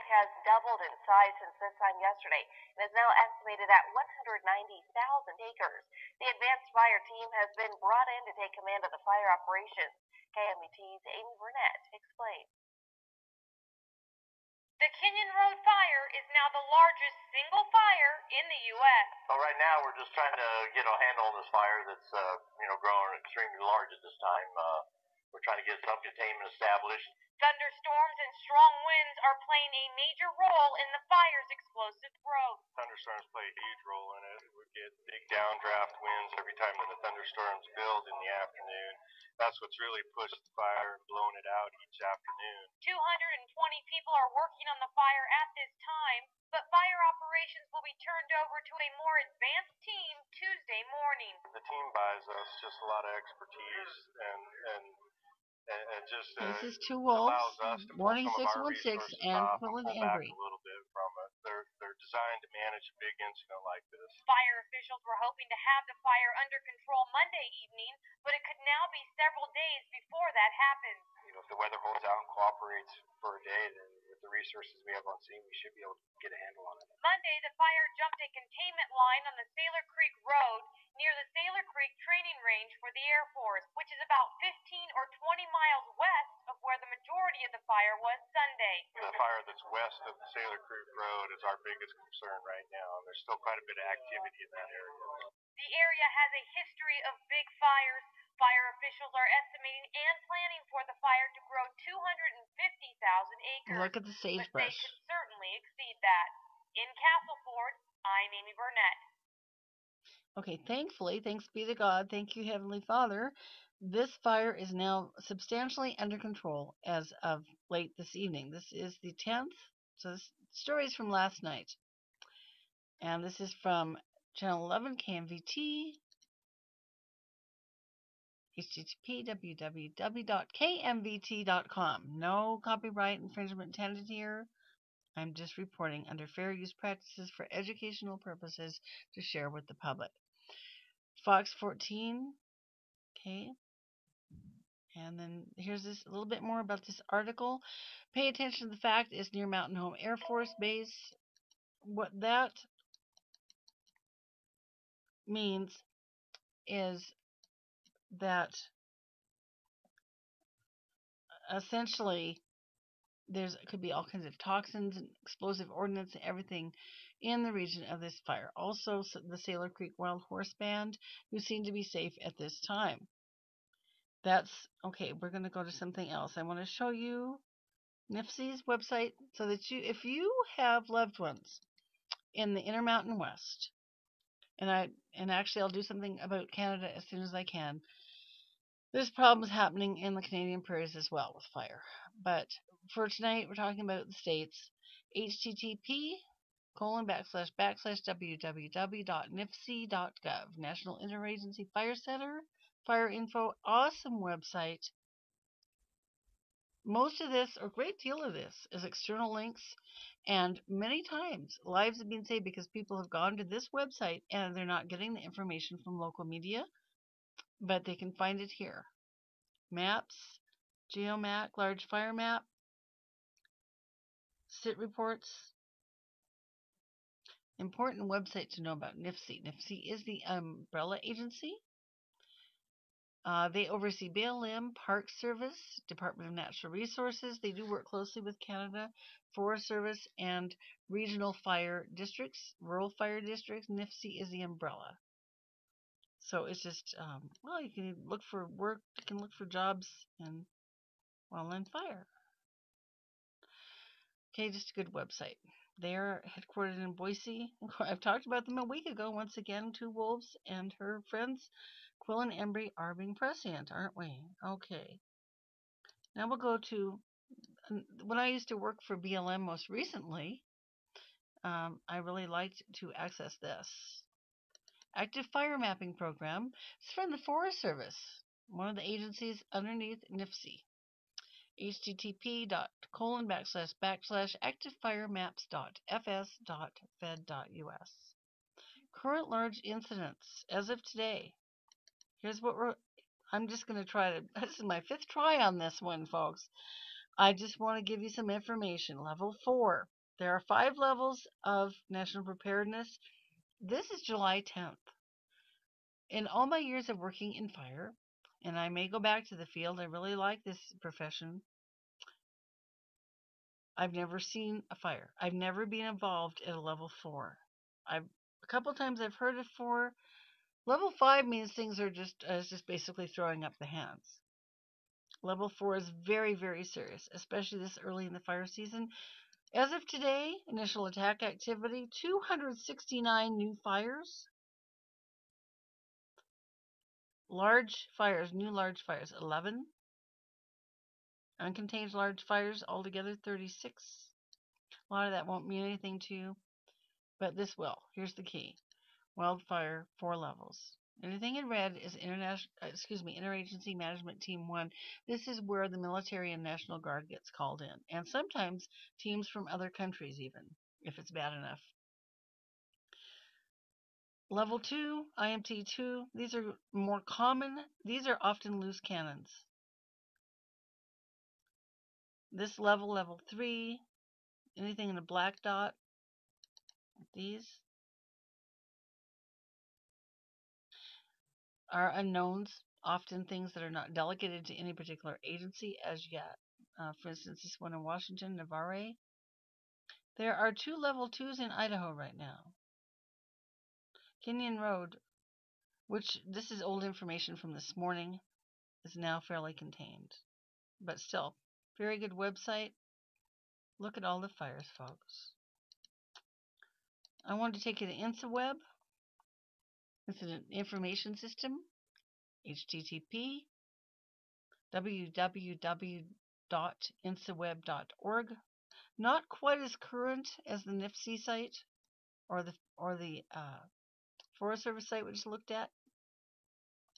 has doubled in size since this time yesterday and is now estimated at 190,000 acres. The advanced fire team has been brought in to take command of the fire operations. KMET's Amy Burnett explains. The Kenyon Road fire is now the largest single fire in the U.S. So right now we're just trying to get a handle on this fire that's growing extremely large at this time. We're trying to get some containment established. Thunderstorms and strong winds are playing a major role in the fire's explosive growth. Thunderstorms play a huge role in it. We get big downdraft winds every time that the thunderstorms build in the afternoon. That's what's really pushed the fire and blown it out each afternoon. 220 people are working on the fire at this time, but fire operations will be turned over to a more advanced team Tuesday morning. The team buys us just a lot of expertise and just this is Two Wolves, allows us to Morning 616, and Quillen Embry. A little bit from it. They're designed to manage a big incident like this. Fire officials were hoping to have the fire under control Monday evening, but it could now be several days before that happens. If the weather holds out and cooperates for a day, then with the resources we have on scene, we should be able to get a handle on it. Monday, the fire jumped a containment line on the Sailor Creek Road near the Sailor Creek Training Range for the Air Force, which is about 15 or 20 miles west of where the majority of the fire was Sunday. The fire that's west of the Sailor Creek Road is our biggest concern right now, and there's still quite a bit of activity in that area. The area has a history of big fires. Fire officials are estimating and planning for the fire to grow 250,000 acres. Look at the sagebrush. But they could certainly exceed that. In Castleford, I'm Amy Burnett. Okay, thankfully, thanks be to God, thank you, Heavenly Father, this fire is now substantially under control as of late this evening. This is the 10th, so this story is from last night. And this is from Channel 11 KMVT, http www.kmvt.com. No copyright infringement intended here. I'm just reporting under fair use practices for educational purposes to share with the public. Fox 14, okay. And then here's this a little bit more about this article. Pay attention to the fact it's near Mountain Home Air Force Base. What that means is that essentially could be all kinds of toxins and explosive ordnance and everything in the region of this fire. Also, the Sailor Creek Wild Horse Band, who seem to be safe at this time. That's okay. We're going to go to something else. I want to show you NIFC's website so that if you have loved ones in the Intermountain West, and actually I'll do something about Canada as soon as I can. There's problems happening in the Canadian prairies as well with fire. But for tonight, we're talking about the States. http://www.nifc.gov. National Interagency Fire Center. Fire Info. Awesome website. Most of this, or a great deal of this, is external links. And many times, lives have been saved because people have gone to this website and they're not getting the information from local media. But they can find it here. Maps, Geomap, large fire map, SIT reports. Important website to know about NIFC. NIFC is the umbrella agency. They oversee BLM, Park Service, Department of Natural Resources. They do work closely with Canada, Forest Service, and regional fire districts, rural fire districts. NIFC is the umbrella. So it's just, you can look for work, you can look for jobs in wildland fire. Okay, just a good website. They're headquartered in Boise. I've talked about them a week ago. Once again, Two Wolves and her friends, Quill and Embry, are being prescient, aren't we? Okay. Now we'll go to, when I used to work for BLM most recently, I really liked to access this. Active Fire Mapping Program. It's from the Forest Service, one of the agencies underneath NIFC. http://activefiremaps.fs.fed.us. Current large incidents as of today. Here's what I'm just going to try to, this is my 5th try on this one, folks. I just want to give you some information. Level 4. There are 5 levels of national preparedness. This is July 10th. In all my years of working in fire, and I may go back to the field, I really like this profession. I've never seen a fire. I've never been involved at a level 4. A couple times I've heard of 4. Level 5 means things are just basically throwing up the hands. Level 4 is very, very serious, especially this early in the fire season. As of today, initial attack activity, 269 new fires. Large fires, new large fires, 11. Uncontained large fires, altogether 36. A lot of that won't mean anything to you, but this will. Here's the key. Wildfire, 4 levels. Anything in red is Interagency Management Team 1. This is where the military and National Guard gets called in, and sometimes teams from other countries even, if it's bad enough. Level 2, IMT 2, these are more common. These are often loose cannons. This level, level 3, anything in a black dot, these are unknowns, often things that are not delegated to any particular agency as yet. For instance, this one in Washington, Navarre. There are 2 level 2s in Idaho right now. Kenyon Road, which this is old information from this morning, is now fairly contained. But still, very good website. Look at all the fires, folks. I wanted to take you to InsaWeb. Incident Information System, http www.insaweb.org. Not quite as current as the NIFC site or the Forest Service site we just looked at.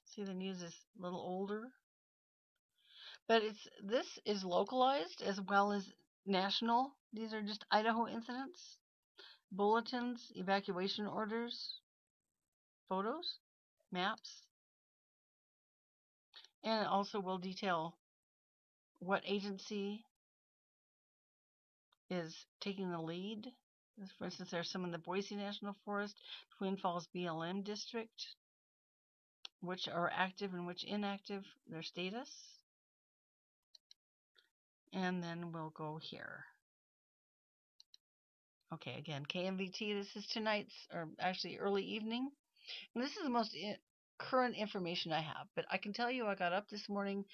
See, the news is a little older, but this is localized as well as national. These are just Idaho incidents, bulletins, evacuation orders, photos, maps, and it also will detail what agency is taking the lead. For instance, there's some in the Boise National Forest, Twin Falls BLM District, which are active and which inactive, their status. And then we'll go here. Okay, again, KMVT, this is tonight's, or actually early evening. And this is the most current information I have. But I can tell you I got up this morning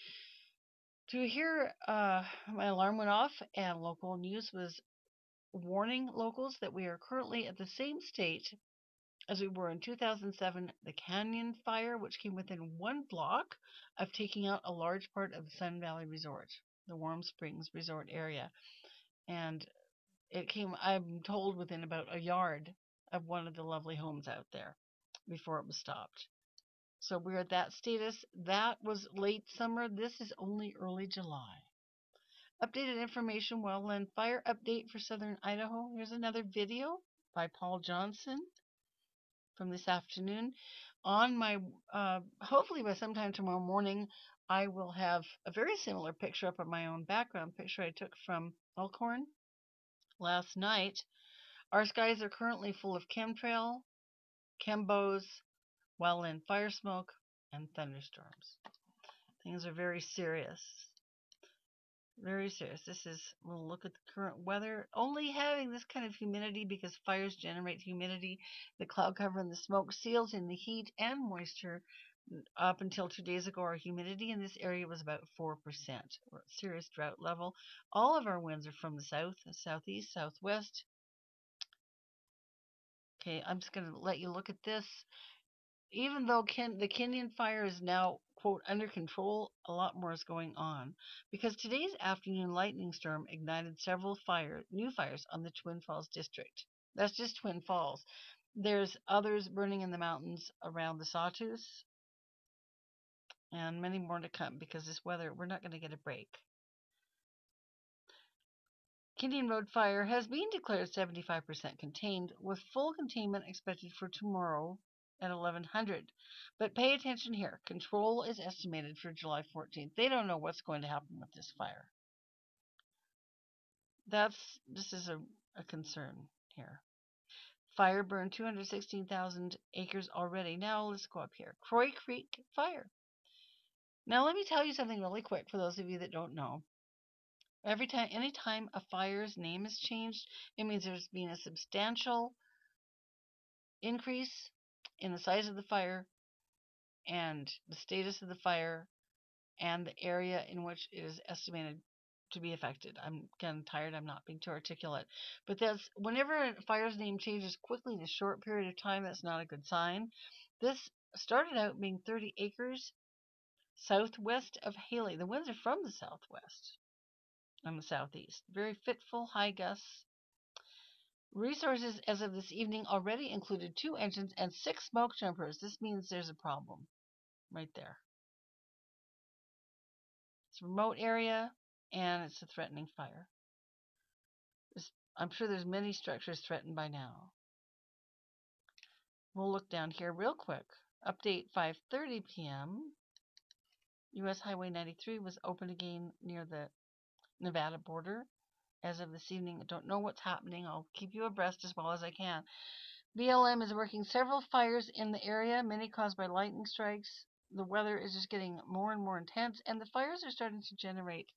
to hear my alarm went off, and local news was warning locals that we are currently at the same state as we were in 2007, the Canyon Fire, which came within 1 block of taking out a large part of the Sun Valley Resort, the Warm Springs Resort area. And it came, I'm told, within about a yard of one of the lovely homes out there before it was stopped. So we're at that status. That was late summer. This is only early July. Updated information, wildland fire update for southern Idaho. Here's another video by Paul Johnson from this afternoon. On my, hopefully by sometime tomorrow morning, I will have a very similar picture up on my own background picture I took from Elkhorn last night. Our skies are currently full of chemtrail, chembos, wildland fire smoke, and thunderstorms. Things are very serious. Very serious. This is, we'll look at the current weather. Only having this kind of humidity because fires generate humidity. The cloud cover and the smoke seals in the heat and moisture. Up until 2 days ago, our humidity in this area was about 4%. We're at serious drought level. All of our winds are from the south, southeast, southwest. Okay, I'm just going to let you look at this. Even though the Kenyon fire is now, quote, under control, a lot more is going on. Because today's afternoon lightning storm ignited several new fires on the Twin Falls district. That's just Twin Falls. There's others burning in the mountains around the Sawtooth. And many more to come because this weather, we're not going to get a break. Kenyon Road fire has been declared 75% contained, with full containment expected for tomorrow at 1100. But pay attention here. Control is estimated for July 14th. They don't know what's going to happen with this fire. This is a concern here. Fire burned 216,000 acres already. Now let's go up here. Croy Creek fire. Now let me tell you something really quick for those of you that don't know. Anytime a fire's name is changed, it means there's been a substantial increase in the size of the fire and the status of the fire and the area in which it is estimated to be affected. I'm getting tired. I'm not being too articulate. But that's whenever a fire's name changes quickly in a short period of time, that's not a good sign. This started out being 30 acres southwest of Haley. The winds are from the southwest and the southeast. Very fitful, high gusts. Resources as of this evening already included 2 engines and 6 smoke jumpers. This means there's a problem right there. It's a remote area, and it's a threatening fire. I'm sure there's many structures threatened by now. We'll look down here real quick. Update 5:30 p.m. U.S. Highway 93 was open again near the Nevada border. As of this evening, I don't know what's happening. I'll keep you abreast as well as I can. BLM is working several fires in the area, many caused by lightning strikes. The weather is just getting more and more intense, and the fires are starting to generate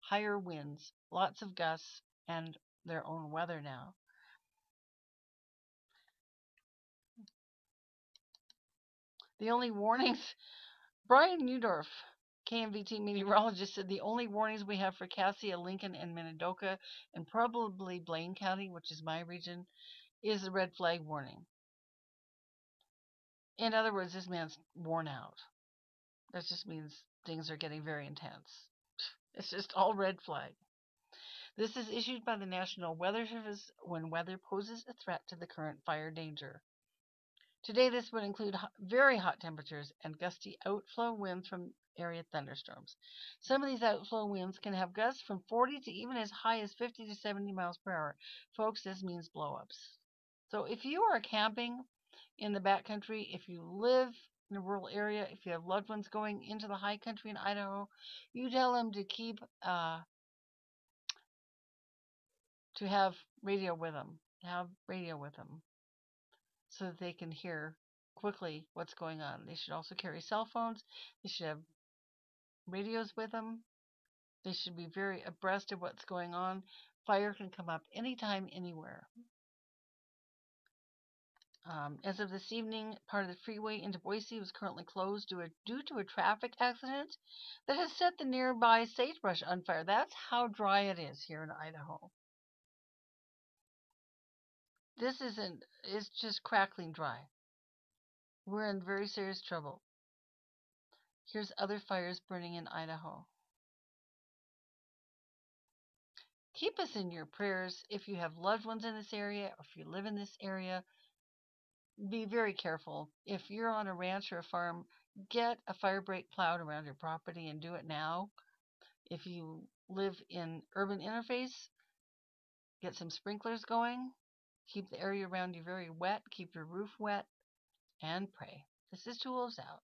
higher winds, lots of gusts, and their own weather now. The only warnings, Brian Neudorf, KMVT meteorologist, said the only warnings we have for Cassia, Lincoln, and Minidoka, and probably Blaine County, which is my region, is a red flag warning. In other words, this man's worn out. That just means things are getting very intense. It's just all red flag. This is issued by the National Weather Service when weather poses a threat to the current fire danger. Today, this would include very hot temperatures and gusty outflow winds from area thunderstorms. Some of these outflow winds can have gusts from 40 to even as high as 50 to 70 miles per hour. Folks, this means blowups. So if you are camping in the backcountry, if you live in a rural area, if you have loved ones going into the high country in Idaho, you tell them to keep to have radio with them. Have radio with them so that they can hear quickly what's going on. They should also carry cell phones. They should have radios with them. They should be very abreast of what's going on. Fire can come up anytime, anywhere. As of this evening, part of the freeway into Boise was currently closed due to a traffic accident that has set the nearby sagebrush on fire. That's how dry it is here in Idaho. It's just crackling dry. We're in very serious trouble. Here's other fires burning in Idaho. Keep us in your prayers if you have loved ones in this area, or if you live in this area. Be very careful. If you're on a ranch or a farm, get a fire break plowed around your property and do it now. If you live in urban interface, get some sprinklers going. Keep the area around you very wet. Keep your roof wet. And pray. This is Tools out.